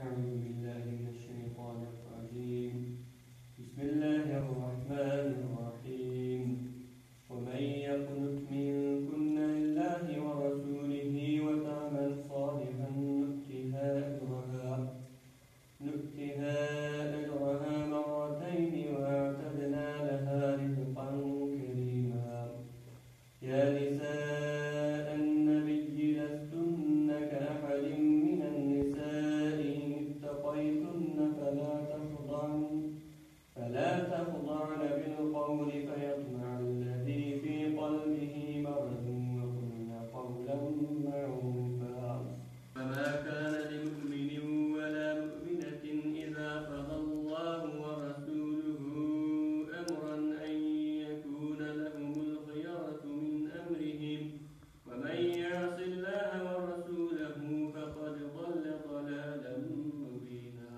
أعوذ بالله من الشيطان الرجيم. بسم الله الرحمن الرحيم. ومن يقنت منكن لله ورسوله وتعمل صالحا نؤتها أجرها مرتين وأعتدنا لها رزقا كريما. يا نساء النبي لستن كأحد من النساء إن اتقيتن فلا تخضعن بالقول فيطمع الذي في قلبه مرض وقلن قولا معروفا. فما كان لمؤمن ولا مؤمنة إذا قضى الله ورسوله أمرا أن يكون لهم الخيرة من أمرهم ومن يعص الله ورسوله فقد ضل ضلالا مبينا.